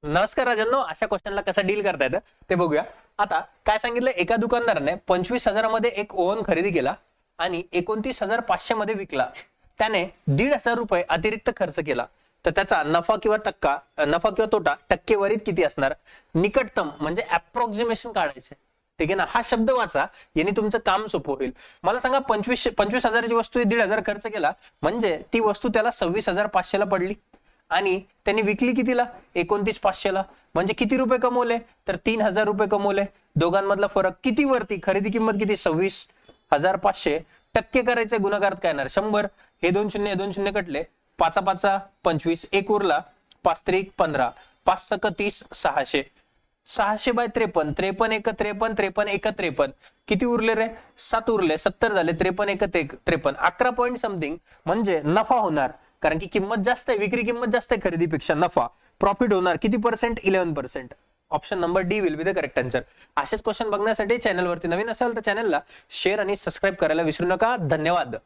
नमस्कार राजांनो, अशा क्वेश्चनला कसं डील करता येतं ते बघूया. आता काय सांगितलं, एका दुकानदाराने 25,000 मध्ये एक ओव्हन खरेदी केला आणि 29,500 मध्ये विकला. त्याने 1,500 रुपये अतिरिक्त खर्च केला, तर त्याचा नफा किंवा तोटा टक्केवारीत किती असणार? निकटतम म्हणजे अप्रॉक्सिमेशन काढायचे. ठीक आहे ना, हा शब्द वाचा, याने तुमचं काम सोपं होईल. मला सांगा, 25,000ची वस्तू 1,500 खर्च केला म्हणजे ती वस्तू त्याला 26,500 ला पडली आणि त्यांनी विकली कितीला? 29,500 ला. म्हणजे किती रुपये कमवले? तर 3,000 रुपये कमवले. दोघांमधला फरक किती वरती? खरेदी किंमत किती? 26,500. टक्के करायचे, गुणाकारात काय येणार? 100. हे 2 शून्य हे 2 शून्य कटले, 5 5 25, एक उरला, 5 3 15, 5 6 30, 600. 600 बाय 53, 53 एक 53, 53 एक 53, किती उरले रे? 7 उरले, 70 झाले, 53 एक 53, 11 पॉईंट समथिंग म्हणजे नफा होणार. कारण की किंमत जास्त आहे, विक्री किंमत जास्त आहे खरेदीपेक्षा. नफा प्रॉफिट होणार किती percent? 11%. Option number D will be the correct answer. असेच क्वेश्चन बघण्यासाठी चॅनलवरती नवीन असाल तर चॅनलला शेअर आणि सबस्क्राईब करायला विसरू नका. धन्यवाद.